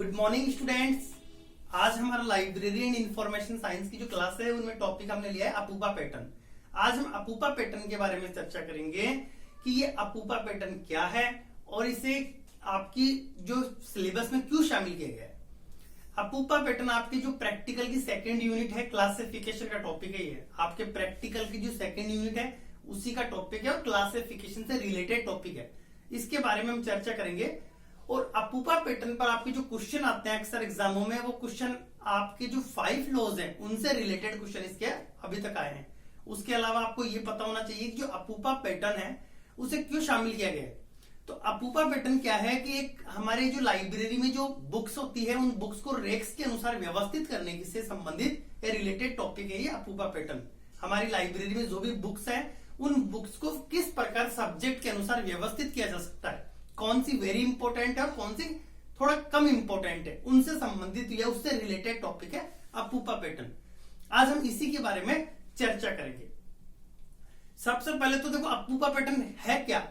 Good morning students. आज हमारा library and information science की जो क्लास है उनमें टॉपिक हमने लिया है अपूपा पैटर्न। आज हम अपूपा पैटर्न के बारे में चर्चा करेंगे कि ये अपूपा पैटर्न क्या है और इसे आपकी जो सिलेबस में क्यों शामिल किया गया है। अपूपा पैटर्न आपके जो प्रैक्टिकल की सेकेंड यूनिट है, क्लासिफिकेशन का टॉपिक है। ये आपके प्रैक्टिकल की जो सेकेंड यूनिट है उसी का टॉपिक है और क्लासिफिकेशन से रिलेटेड टॉपिक है। इसके बारे में हम चर्चा करेंगे। और अपूपा पैटर्न पर आपके जो क्वेश्चन आते हैं अक्सर एग्जामों में, वो क्वेश्चन आपके जो 5 लॉज हैं उनसे रिलेटेड क्वेश्चन इसके अभी तक आए हैं। उसके अलावा आपको ये पता होना चाहिए कि जो अपूपा पैटर्न है उसे क्यों शामिल किया गया है। तो अपूपा पैटर्न क्या है कि एक हमारे जो लाइब्रेरी में जो बुक्स होती है उन बुक्स को रेक्स के अनुसार व्यवस्थित करने से संबंधित रिलेटेड टॉपिक है ये अपूपा पैटर्न। हमारी लाइब्रेरी में जो भी बुक्स है उन बुक्स को किस प्रकार सब्जेक्ट के अनुसार व्यवस्थित किया जा सकता है, कौन सी वेरी इंपॉर्टेंट है और कौन सी थोड़ा कम इंपॉर्टेंट है, उनसे संबंधित या उससे रिलेटेड टॉपिक है अपूपा पैटर्न। आज हम इसी के बारे में चर्चा करेंगे। सबसे पहले तो देखो अपूपा पैटर्न है क्या,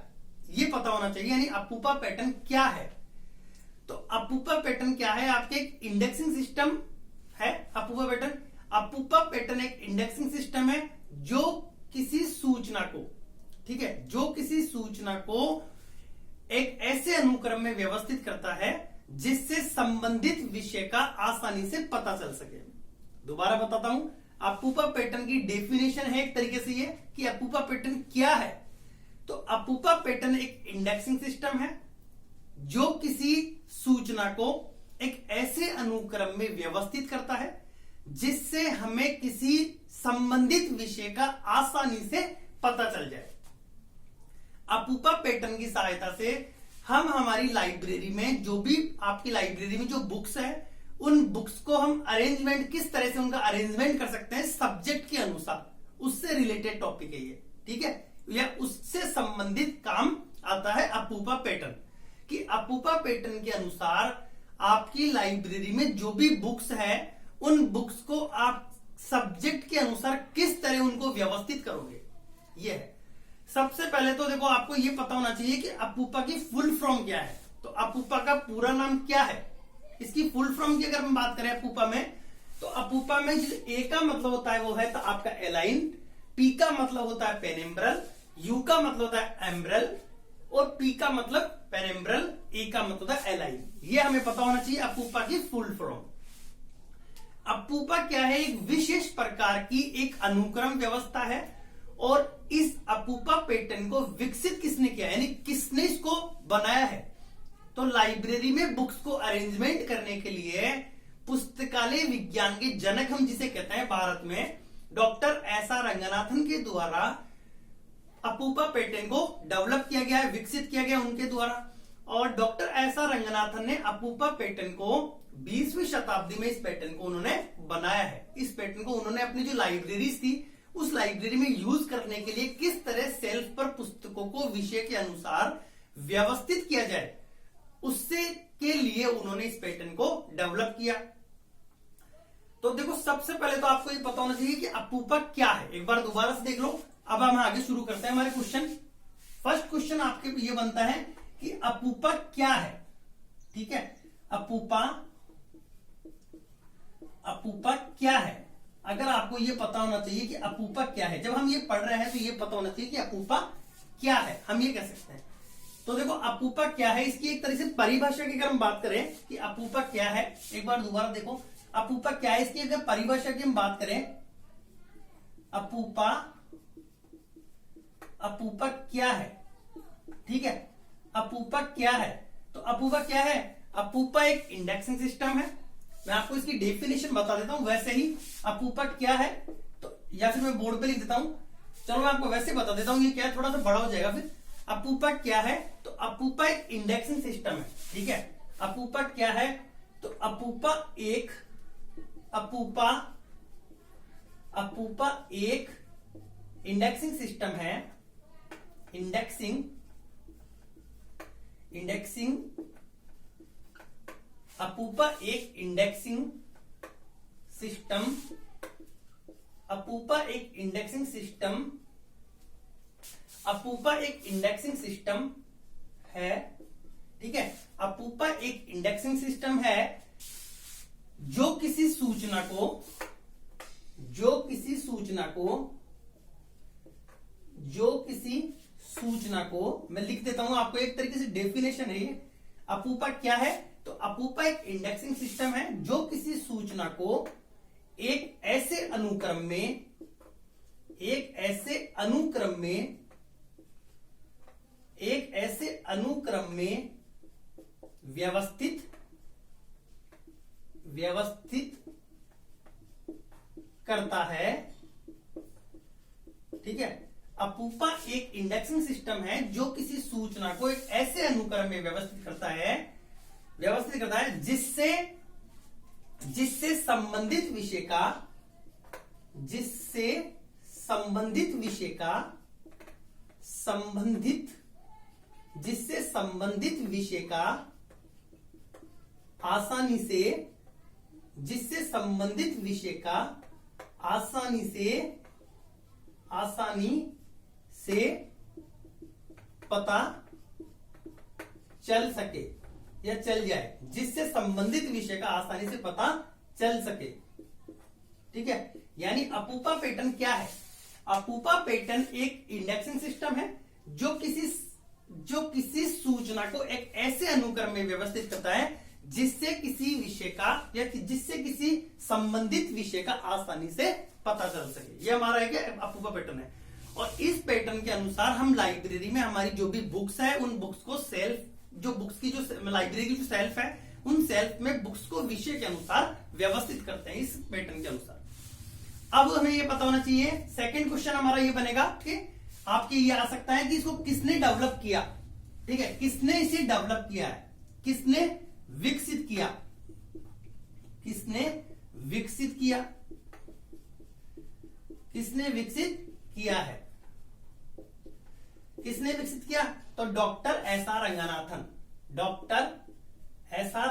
ये पता होना चाहिए। यानी अपूपा पैटर्न क्या है। तो अपूपा पैटर्न क्या है, आपके एक इंडेक्सिंग सिस्टम है अपूपा पैटर्न। अपूपा पैटर्न एक इंडेक्सिंग सिस्टम है जो किसी सूचना को, ठीक है, जो किसी सूचना को एक ऐसे अनुक्रम में व्यवस्थित करता है जिससे संबंधित विषय का आसानी से पता चल सके। दोबारा बताता हूं, अपूपा पैटर्न की डेफिनेशन है एक तरीके से ये कि अपूपा पैटर्न क्या है। तो अपूपा पैटर्न एक इंडेक्सिंग सिस्टम है जो किसी सूचना को एक ऐसे अनुक्रम में व्यवस्थित करता है जिससे हमें किसी संबंधित विषय का आसानी से पता चल जाए। अपूपा पैटर्न की सहायता से हम हमारी लाइब्रेरी में जो भी आपकी लाइब्रेरी में जो बुक्स है उन बुक्स को हम अरेंजमेंट किस तरह से उनका अरेंजमेंट कर सकते हैं सब्जेक्ट के अनुसार, उससे रिलेटेड टॉपिक है ये, ठीक है, या उससे संबंधित काम आता है अपूपा पैटर्न। कि अपूपा पैटर्न के अनुसार आपकी लाइब्रेरी में जो भी बुक्स है उन बुक्स को आप सब्जेक्ट के अनुसार किस तरह उनको व्यवस्थित करोगे, ये है। सबसे पहले तो देखो आपको ये पता होना चाहिए कि अपूपा की फुल फॉर्म क्या है। तो अपूपा का पूरा नाम क्या है, इसकी फुल फॉर्म की अगर हम बात करें अपूपा में, तो अपूपा में जो ए का मतलब होता है वो है तो आपका एलाइन, पी का मतलब होता है पेनिम्ब्रल, यू का मतलब होता है एम्ब्रल और पी का मतलब पेनिम्ब्रल, ए का मतलब होता है एलाइन। ये हमें पता होना चाहिए अपूपा की फुल फॉर्म। अपूपा क्या है, एक विशेष प्रकार की एक अनुक्रम व्यवस्था है और इस अपूपा पैटर्न को विकसित किसने किया, यानी किसने इसको बनाया है। तो लाइब्रेरी में बुक्स को अरेंजमेंट करने के लिए पुस्तकालय विज्ञान के जनक हम जिसे कहते हैं भारत में, डॉक्टर एस.आर. रंगनाथन के द्वारा अपूपा पैटर्न को डेवलप किया गया है, विकसित किया गया उनके द्वारा। और डॉक्टर एस.आर. रंगनाथन ने अपूपा पैटर्न को 20वीं शताब्दी में इस पैटर्न को उन्होंने बनाया है। इस पैटर्न को उन्होंने अपनी जो लाइब्रेरीज थी उस लाइब्रेरी में यूज करने के लिए किस तरह सेल्फ पर पुस्तकों को विषय के अनुसार व्यवस्थित किया जाए, उससे के लिए उन्होंने इस पैटर्न को डेवलप किया। तो देखो सबसे पहले तो आपको ये पता होना चाहिए कि अपूपा क्या है। एक बार दोबारा से देख लो। अब हम आगे शुरू करते हैं हमारे क्वेश्चन। फर्स्ट क्वेश्चन आपके ये बनता है कि अपूपा क्या है, ठीक है। अपूपा क्या है, अगर आपको ये पता होना चाहिए कि अपूपा क्या है, जब हम ये पढ़ रहे हैं तो ये पता होना चाहिए कि अपूपा क्या है, हम ये कह सकते हैं। तो देखो अपूपा क्या है, इसकी एक तरह से परिभाषा की अगर हम बात करें कि अपूपा क्या है, एक बार दोबारा देखो अपूपा क्या है, इसकी अगर परिभाषा की हम बात करें, अपूपा क्या है, ठीक है। अपूपा क्या है, तो अपूपा क्या है, अपूपा एक इंडेक्सिंग सिस्टम है। मैं आपको इसकी डेफिनेशन बता देता हूं वैसे ही। अपूपा क्या है, तो या फिर मैं बोर्ड पे लिख देता हूं, चलो मैं आपको वैसे बता देता हूं, ये क्या है थोड़ा सा बड़ा हो जाएगा फिर। अपूपा क्या है, तो अपूपा एक इंडेक्सिंग सिस्टम है, ठीक है। अपूपा क्या है, तो अपूपा एक इंडेक्सिंग सिस्टम है। इंडेक्सिंग अपूपा एक इंडेक्सिंग सिस्टम, अपूपा एक इंडेक्सिंग सिस्टम है, ठीक है। अपूपा एक इंडेक्सिंग सिस्टम है जो किसी सूचना को मैं लिख देता हूं आपको, एक तरीके से डेफिनेशन है ये। अपूपा क्या है? तो अपूपा एक इंडेक्सिंग सिस्टम है जो किसी सूचना को एक ऐसे अनुक्रम में व्यवस्थित करता है। ठीक है, अपूपा एक इंडेक्सिंग सिस्टम है जो किसी सूचना को एक ऐसे अनुक्रम में व्यवस्थित करता है जिससे संबंधित विषय का आसानी से पता चल सके या चल जाए, जिससे संबंधित विषय का आसानी से पता चल सके। ठीक है, यानी अपूपा पैटर्न क्या है? अपूपा पैटर्न एक इंडेक्सिंग सिस्टम है जो किसी सूचना को एक ऐसे अनुक्रम में व्यवस्थित करता है जिससे किसी संबंधित विषय का आसानी से पता चल सके। ये हमारा एक अपूपा पैटर्न है। और इस पैटर्न के अनुसार हम लाइब्रेरी में हमारी जो भी बुक्स है उन बुक्स को लाइब्रेरी की जो सेल्फ है उन सेल्फ में बुक्स को विषय के अनुसार व्यवस्थित करते हैं, इस पैटर्न के अनुसार। अब हमें ये पता होना चाहिए, सेकंड क्वेश्चन हमारा ये बनेगा कि आपके ये आ सकता है कि इसको किसने डेवलप किया। ठीक है, किसने इसे डेवलप किया है, किसने विकसित किया है। किसने विकसित किया? तो डॉक्टर एस आर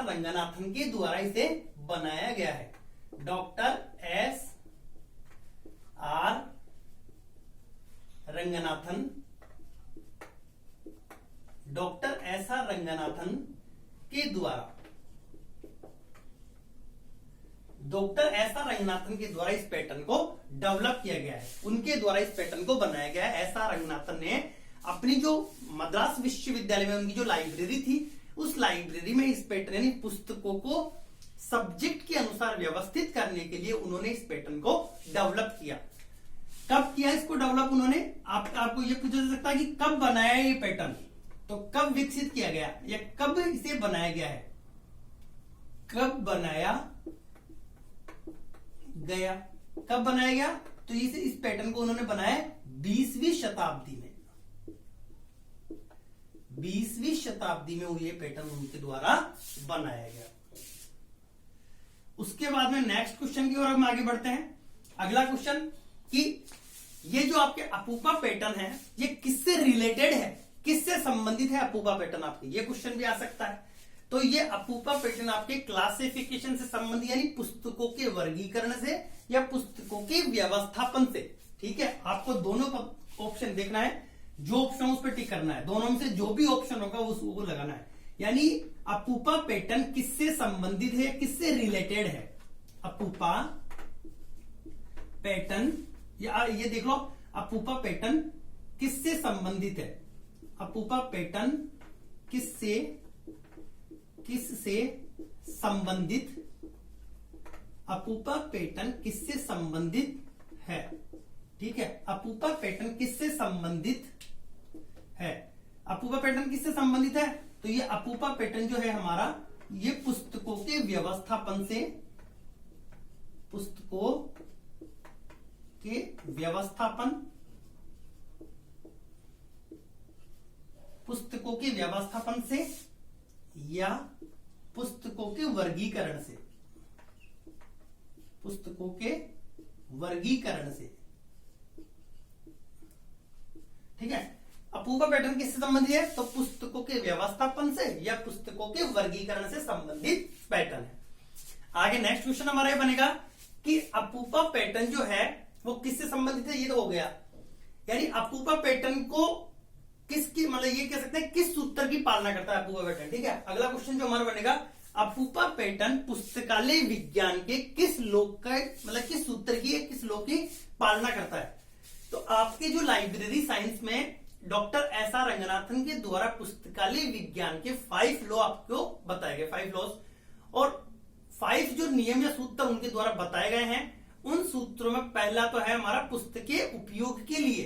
रंगनाथन के द्वारा इसे बनाया गया है। डॉक्टर एस आर रंगनाथन के द्वारा इस पैटर्न को डेवलप किया गया है, उनके द्वारा इस पैटर्न को बनाया गया है। एस आर रंगनाथन ने अपनी जो मद्रास विश्वविद्यालय में उनकी जो लाइब्रेरी थी उस लाइब्रेरी में इस पैटर्न यानी पुस्तकों को सब्जेक्ट के अनुसार व्यवस्थित करने के लिए उन्होंने इस पैटर्न को डेवलप किया। कब किया इसको डेवलप उन्होंने? आपको ये पूछा जा सकता है कि कब बनाया ये पैटर्न, तो कब विकसित किया गया या कब इसे बनाया गया है? कब बनाया गया? तो इस पैटर्न को उन्होंने बनाया 20वीं शताब्दी में ये पैटर्न उनके द्वारा बनाया गया। उसके बाद में नेक्स्ट क्वेश्चन की ओर हम आगे बढ़ते हैं। अगला क्वेश्चन कि ये जो आपके अपूपा पैटर्न है ये किससे रिलेटेड है, किससे संबंधित है अपूपा पैटर्न आपके? ये क्वेश्चन भी आ सकता है। तो ये अपूपा पैटर्न आपके क्लासिफिकेशन से संबंधित यानी पुस्तकों के वर्गीकरण से या पुस्तकों के व्यवस्थापन से। ठीक है, आपको दोनों ऑप्शन देखना है, जो ऑप्शन उस पर टिक करना है, दोनों में से जो भी ऑप्शन होगा उसको लगाना है। यानी अपूपा पैटर्न किससे संबंधित है, किससे रिलेटेड है? अपूपा पैटर्न ये देख लो, अपूपा पैटर्न किससे संबंधित है? अपूपा पैटर्न किससे संबंधित? अपूपा पैटर्न किससे संबंधित है? ठीक है, अपूपा पैटर्न किससे संबंधित है? अपूपा पैटर्न किससे संबंधित है? तो ये अपूपा पैटर्न जो है हमारा ये पुस्तकों के व्यवस्थापन से, पुस्तकों के व्यवस्थापन से या पुस्तकों के वर्गीकरण से, ठीक है। अपूपा पैटर्न किससे संबंधित है? तो पुस्तकों के व्यवस्थापन से या पुस्तकों के वर्गीकरण से संबंधित पैटर्न है। आगे नेक्स्ट क्वेश्चन हमारा ये बनेगा कि अपूपा पैटर्न जो है वो किससे संबंधित है? ये तो हो गया, यानी अपूपा पैटर्न को किसकी मतलब ये कह सकते हैं किस सूत्र की पालना करता है अपूपा पैटर्न। ठीक है, अगला क्वेश्चन जो हमारा बनेगा अपूपा पैटर्न पुस्तकालय विज्ञान के किस लोक का मतलब किस सूत्र की किस लोक की पालना करता है? तो आपके जो लाइब्रेरी साइंस में डॉक्टर एस आर रंगनाथन के द्वारा पुस्तकालय विज्ञान के 5 लॉ आपको बताए गए, 5 लॉज, और 5 जो नियम या सूत्र उनके द्वारा बताए गए हैं। उन सूत्रों में पहला तो है हमारा पुस्तकीय उपयोग के लिए,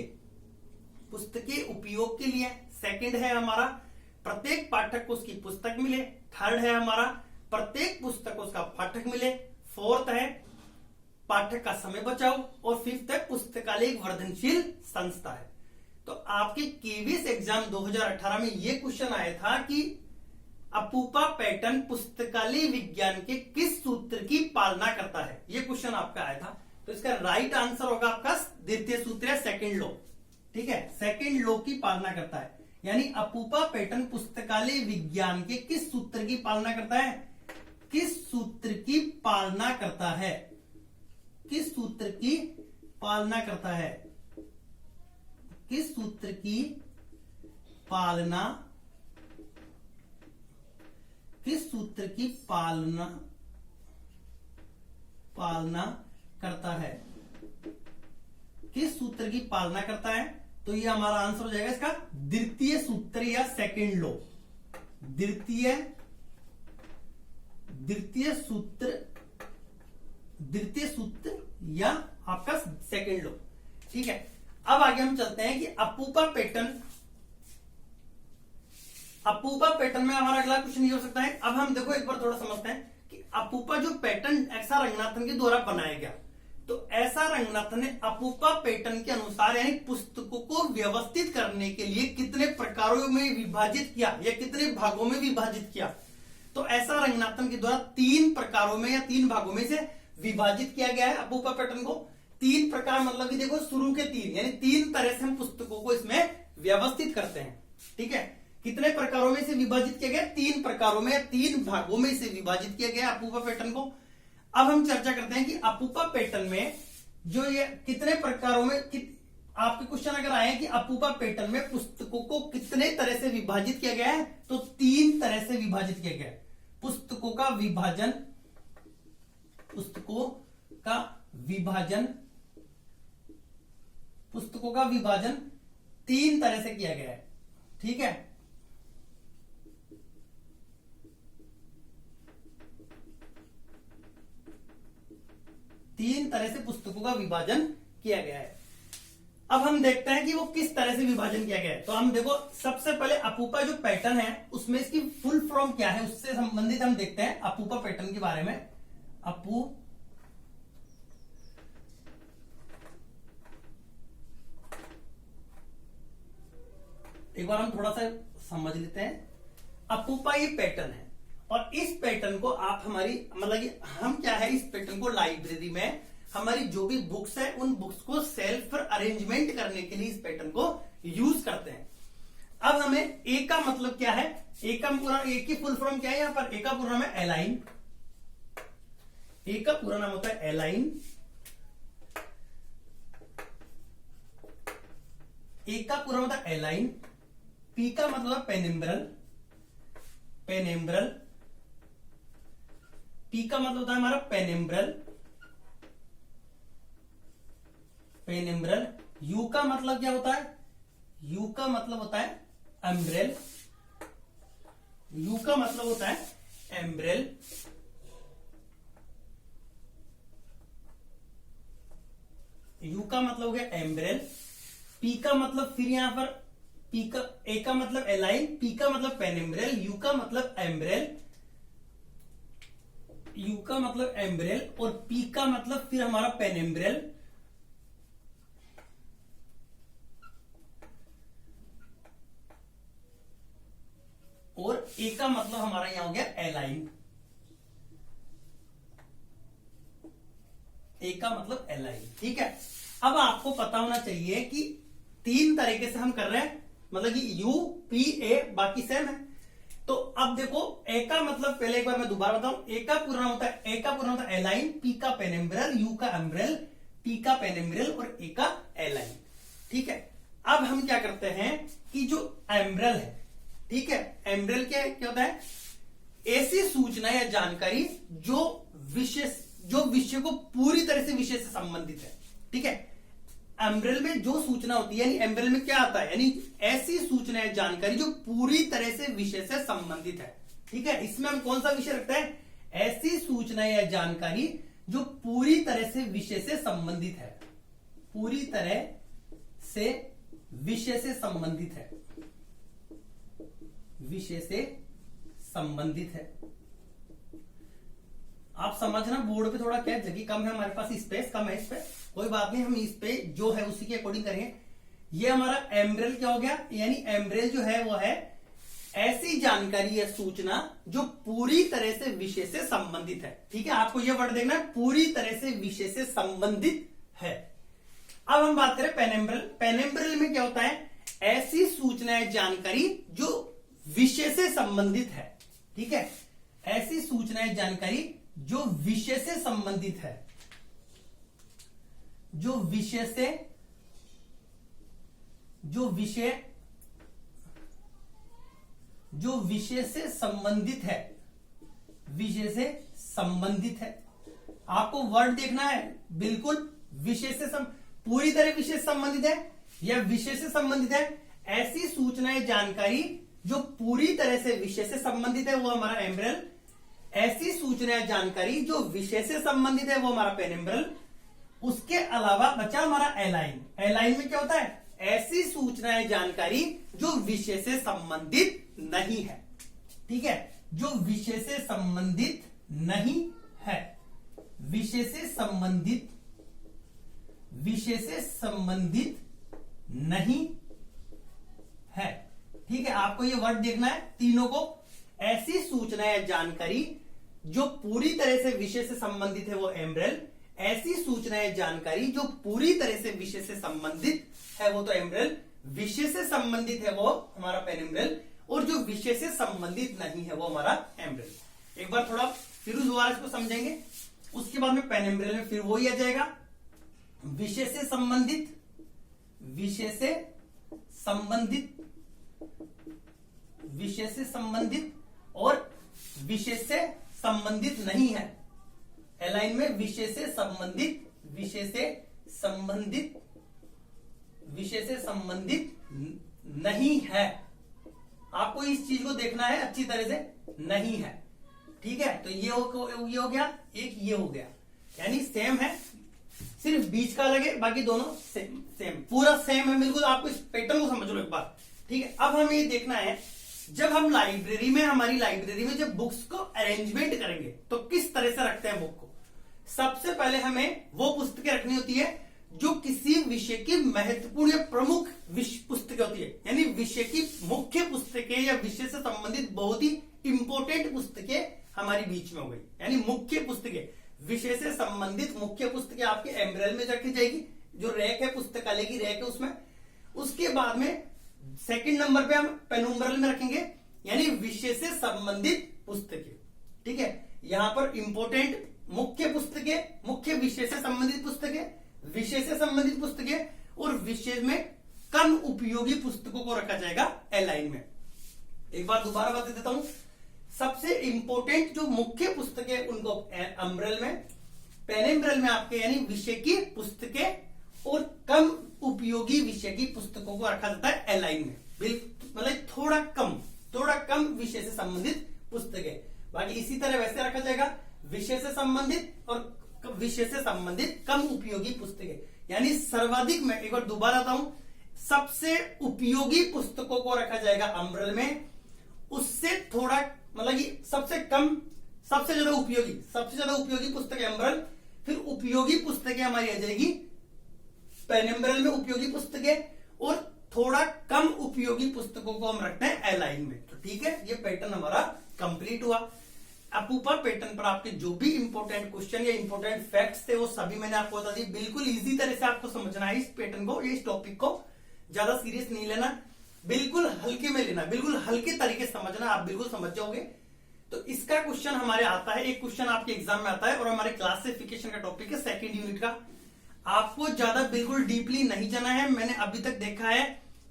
पुस्तकीय उपयोग के लिए। सेकंड है हमारा प्रत्येक पाठक को उसकी पुस्तक मिले। थर्ड है हमारा प्रत्येक पुस्तक को उसका पाठक मिले। फोर्थ है पाठक का समय बचाओ। और फिफ्थ है पुस्तकालय एक वर्धनशील संस्था है। तो आपके केवीएस एग्जाम 2018 में यह क्वेश्चन आया था कि अपूपा पैटर्न पुस्तकालय विज्ञान के किस सूत्र की पालना करता है, यह क्वेश्चन आपका आया था। तो इसका राइट आंसर होगा आपका द्वितीय सूत्र या सेकंड लॉ। ठीक है, सेकंड लॉ की पालना करता है, यानी अपूपा पैटर्न पुस्तकालय विज्ञान के किस सूत्र की पालना करता है? किस सूत्र की पालना करता है? किस सूत्र की पालना करता है? किस सूत्र की पालना, किस सूत्र की पालना करता है? किस सूत्र की पालना करता है? तो ये हमारा आंसर हो जाएगा इसका द्वितीय सूत्र या सेकंड लॉ। द्वितीय सूत्र या आपका सेकंड लॉ। ठीक है, अब आगे हम चलते हैं कि अपूपा पैटर्न में हमारा अगला क्वेश्चन ये हो सकता है। अब हम देखो एक बार थोड़ा समझते हैं कि अपूपा जो पैटर्न एस आर रंगनाथन के द्वारा बनाया गया, तो एस आर रंगनाथन ने अपूपा पैटर्न के अनुसार यानी पुस्तकों को व्यवस्थित करने के लिए कितने प्रकारों में विभाजित किया या कितने भागों में विभाजित किया? तो एस आर रंगनाथन के द्वारा 3 प्रकारों में या 3 भागों में से विभाजित किया गया है अपूपा पैटर्न को। 3 प्रकार मतलब कि देखो शुरू के 3 यानी 3 तरह से हम पुस्तकों को इसमें व्यवस्थित करते हैं। ठीक है, कितने प्रकारों में से विभाजित किया गया? 3 प्रकारों में, 3 भागों में से विभाजित किया गया अपूपा पैटर्न को। अब हम चर्चा करते हैं कि अपूपा पैटर्न में जो ये कितने प्रकारों में आपके क्वेश्चन अगर आए कि अपूपा पैटर्न में पुस्तकों को कितने तरह से विभाजित किया गया है, तो 3 तरह से विभाजित किया गया है। पुस्तकों का विभाजन 3 तरह से किया गया है। ठीक है, तीन तरह से पुस्तकों का विभाजन किया गया है। अब हम देखते हैं कि वो किस तरह से विभाजन किया गया है। तो हम देखो सबसे पहले अपूपा जो पैटर्न है उसमें इसकी फुल फॉर्म क्या है उससे संबंधित हम देखते हैं अपूपा पैटर्न के बारे में। एक बार हम थोड़ा सा समझ लेते हैं। अपूपा ये पैटर्न है और इस पैटर्न को आप हमारी मतलब हम क्या है इस पैटर्न को लाइब्रेरी में हमारी जो भी बुक्स है उन बुक्स को सेल्फ अरेंजमेंट करने के लिए इस पैटर्न को यूज करते हैं। अब हमें ए का मतलब क्या है, ए की फुल फॉर्म क्या है, यहां पर ए का पूरा नाम है एलाइन। ए का पूरा नाम होता है एलाइन। ए का पूरा होता है एलाइन। पी का मतलब है पेनिम्ब्रल। पी का मतलब होता है हमारा पेनिम्ब्रल। यू का मतलब क्या होता है, यू का मतलब होता है एम्ब्रेल। यू का मतलब होता है एम्ब्रेल। यू का मतलब हो गया एम्ब्रेल। पी का मतलब फिर यहां पर पी का ए का मतलब एलाइन, पी का मतलब पेनिम्ब्रेल, यू का मतलब एम्ब्रेल, यू का मतलब एम्ब्रेल और पी का मतलब फिर हमारा पेनिम्ब्रेल। और ए का मतलब हमारा यहां हो गया एलाइन। ए का मतलब एलाइन। ठीक है, अब आपको पता होना चाहिए कि 3 तरीके से हम कर रहे हैं, मतलब कि यू पी ए बाकी सेम है। तो अब देखो ए का मतलब पहले एक बार मैं दोबारा बताऊं, ए का पूरा नाम होता है एलाइन, पी का पेनिम्ब्रल, यू का एम्ब्रेल, पी का पेनिम्ब्रल और ए का एलाइन। ठीक है, अब हम क्या करते हैं कि जो एम्ब्रेल है, ठीक है, एम्ब्रेल क्या होता है, ऐसी सूचना या जानकारी जो विषय को पूरी तरह से विषय से संबंधित है। ठीक है, एम्ब्रेल में जो सूचना होती है, यानी एम्ब्रेल में क्या आता है, यानी ऐसी सूचना या जानकारी जो पूरी तरह से विषय से संबंधित है। ठीक है, इसमें हम कौन सा विषय रखते हैं, ऐसी सूचना या जानकारी जो पूरी तरह से विषय से संबंधित है, पूरी तरह से विषय से संबंधित है, विषय से संबंधित है। आप समझना, बोर्ड पे थोड़ा क्या जगह कम है, हमारे पास स्पेस कम है, इस पे कोई बात नहीं, हम इस पे जो है उसी के अकॉर्डिंग करेंगे। ये हमारा एम्ब्रेल क्या हो गया, यानी एम्ब्रेल जो है वो है ऐसी जानकारी या सूचना जो पूरी तरह से विषय से संबंधित है। ठीक है, आपको ये वर्ड देखना है, पूरी तरह से विषय से संबंधित है। अब हम बात करें पेनेम्ब्रल। पेनेम्ब्रल में क्या होता है, ऐसी सूचना या जानकारी जो विषय से संबंधित है। ठीक है, ऐसी सूचना या जानकारी जो विषय से संबंधित है, जो विषय से संबंधित है, विषय से संबंधित है। आपको वर्ड देखना है, बिल्कुल विषय से पूरी तरह विषय से संबंधित है या विषय से संबंधित है। ऐसी सूचना या जानकारी जो पूरी तरह से विषय से संबंधित है वो हमारा एम्ब्रेल, ऐसी सूचना या जानकारी जो विषय से संबंधित है वो हमारा पेनेम्ब्रल। उसके अलावा बचा हमारा एलाइन। एलाइन में क्या होता है, ऐसी सूचना या जानकारी जो विषय से संबंधित नहीं है। ठीक है, जो विषय से संबंधित नहीं है, विषय से संबंधित नहीं है। ठीक है, आपको ये वर्ड देखना है तीनों को। ऐसी सूचना या जानकारी जो पूरी तरह से विषय से संबंधित है वो एम्ब्रेल, ऐसी सूचना या जानकारी जो पूरी तरह से विषय से संबंधित है वो तो एम्ब्रेल, विषय से संबंधित है वो हमारा पेनेम्ब्रेल, और जो विषय से संबंधित नहीं है वो हमारा एम्ब्रेल। एक बार थोड़ा फिर दोबारा इसको समझेंगे, उसके बाद में पेनेम्ब्रेल में फिर वही आ जाएगा, विषय से संबंधित, विषय से संबंधित, विषय से संबंधित और विषय से संबंधित नहीं है। एलाइन में विषय से संबंधित, विषय से संबंधित, विषय से संबंधित नहीं है। आपको इस चीज को देखना है अच्छी तरह से, नहीं है। ठीक है, तो ये हो गया, एक ये हो गया, यानी सेम है, सिर्फ बीच का अलग है, बाकी दोनों सेम पूरा सेम है बिल्कुल। आपको इस पैटर्न को समझ लो एक बार। ठीक है, अब हमें ये देखना है, जब हम लाइब्रेरी में, हमारी लाइब्रेरी में जब बुक्स को अरेंजमेंट करेंगे तो किस तरह से रखते हैं बुक को। सबसे पहले हमें वो पुस्तकें रखनी होती है जो किसी विषय की महत्वपूर्ण या प्रमुख पुस्तकें होती है, यानी विषय की मुख्य पुस्तकें या विषय से संबंधित बहुत ही इंपॉर्टेंट पुस्तकें हमारी बीच में हो गई, यानी मुख्य पुस्तकें, विषय से संबंधित मुख्य पुस्तकें आपके एम्ब्रेल में रखी जाएगी, जो रैक है, पुस्तकालय की रैक है उसमें। उसके बाद में सेकंड नंबर पे हम पेनुम्ब्रल में रखेंगे, यानी विषय से संबंधित पुस्तकें। ठीक है, यहां पर इंपॉर्टेंट मुख्य पुस्तकें, मुख्य विषय से संबंधित पुस्तकें, विषय से संबंधित पुस्तकें, और विषय में कम उपयोगी पुस्तकों को रखा जाएगा एलाइन में। एक बार दोबारा बता देता हूं, सबसे इंपॉर्टेंट जो मुख्य पुस्तकें उनको एम्ब्रेल में, पेनेम्ब्रेल में आपके यानी विषय की पुस्तकें, और कम उपयोगी विषय की पुस्तकों को रखा जाता है एलाइन में। मतलब थोड़ा कम विषय से संबंधित पुस्तकें, बाकी इसी तरह वैसे रखा जाएगा, विषय से संबंधित और विषय से संबंधित कम उपयोगी पुस्तकें, यानी सर्वाधिक, मैं एक बार दोबारा आता हूं, सबसे उपयोगी पुस्तकों को रखा जाएगा एम्ब्रेल में, उससे थोड़ा मतलब कि सबसे कम, सबसे ज्यादा उपयोगी पुस्तक एम्ब्रेल, फिर उपयोगी पुस्तकें हमारी आ जाएगी पेनेम्ब्रेल में, उपयोगी पुस्तकें, और थोड़ा कम उपयोगी पुस्तकों को हम रखते हैं एलाइन में। तो ठीक है, ये पैटर्न हमारा कंप्लीट हुआ। अपूपा पैटर्न पर आपके जो भी इंपॉर्टेंट क्वेश्चन या इंपॉर्टेंट फैक्ट्स थे वो सभी मैंने आपको बता दी। बिल्कुल इजी तरह से आपको समझना है इस पैटर्न को, इस टॉपिक को ज्यादा सीरियस नहीं लेना, बिल्कुल हल्के में लेना, बिल्कुल हल्के तरीके से समझना, आप बिल्कुल समझ जाओगे। तो इसका क्वेश्चन हमारे आता है, एक क्वेश्चन आपके एग्जाम में आता है, और हमारे क्लासिफिकेशन का टॉपिक है सेकंड यूनिट का। आपको ज्यादा बिल्कुल डीपली नहीं जाना है। मैंने अभी तक देखा है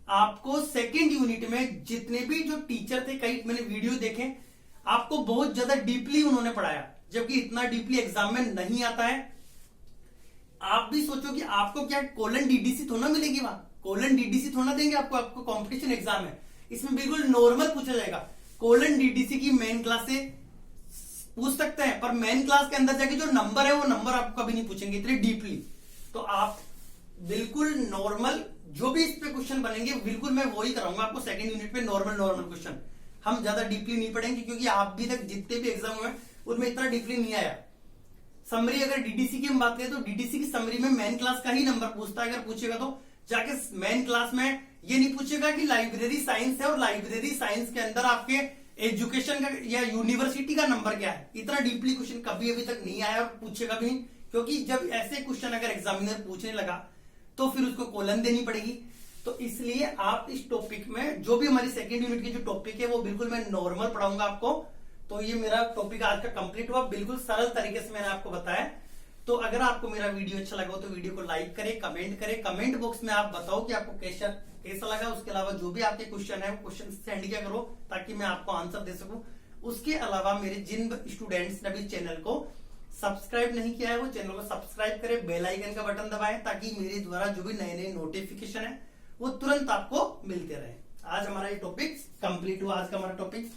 आपको सेकंड यूनिट में जितने भी जो टीचर थे, कई मैंने वीडियो देखे, आपको बहुत ज्यादा डीपली उन्होंने पढ़ाया, जबकि इतना डीपली एग्जाम में नहीं आता है। आप भी सोचो कि आपको क्या कोलन डीडीसी थोड़ा मिलेगी, वहां कोलन डीडीसी थोड़ा देंगे आपको, आपको कंपटीशन एग्जाम है, इसमें बिल्कुल नॉर्मल पूछा जाएगा। कोलन डीडीसी की मेन क्लास से पूछ सकते हैं, पर मेन क्लास के अंदर जाके जो नंबर है वो नंबर आपको कभी नहीं पूछेंगे इतने डीपली। तो आप बिल्कुल नॉर्मल जो भी इस पे क्वेश्चन बनेंगे बिल्कुल मैं वही कराऊंगा आपको सेकंड यूनिट पे, नॉर्मल नॉर्मल क्वेश्चन। हम ज्यादा डीपली नहीं पढ़ेंगे क्योंकि आप भी तक जितने भी एग्जाम हुए उनमें इतना डीपली नहीं आया। समरी अगर डीडीसी की हम बात करें तो डीडीसी की समरी में मेन क्लास का ही नंबर पूछता है, अगर पूछेगा तो जाके मेन क्लास में ये नहीं पूछेगा कि लाइब्रेरी साइंस है और लाइब्रेरी साइंस के अंदर आपके एजुकेशन का या यूनिवर्सिटी का नंबर क्या है। इतना डीपली क्वेश्चन कभी अभी तक नहीं आया और पूछेगा भी नहीं, क्योंकि जब ऐसे क्वेश्चन अगर एग्जामिनर पूछने लगा तो फिर उसको कोलन देनी पड़ेगी। तो इसलिए आप इस टॉपिक में जो भी हमारी सेकेंड यूनिट की जो टॉपिक है वो बिल्कुल मैं नॉर्मल पढ़ाऊंगा आपको। तो ये मेरा टॉपिक आज का कंप्लीट हुआ, बिल्कुल सरल तरीके से मैंने आपको बताया। तो अगर आपको मेरा वीडियो अच्छा लगा हो तो वीडियो को लाइक करें, कमेंट करें, कमेंट बॉक्स में आप बताओ कि आपको कैसा लगा। उसके अलावा जो भी आपके क्वेश्चन है वो क्वेश्चन सेंड किया करो ताकि मैं आपको आंसर दे सकूं। उसके अलावा मेरे जिन स्टूडेंट्स ने अभी चैनल को सब्सक्राइब नहीं किया है वो चैनल को सब्सक्राइब करें, बेल आइकन का बटन दबाएं ताकि मेरे द्वारा जो भी नए नए नोटिफिकेशन है वो तुरंत आपको मिलते रहे। आज हमारा ये टॉपिक कंप्लीट हुआ, आज का हमारा टॉपिक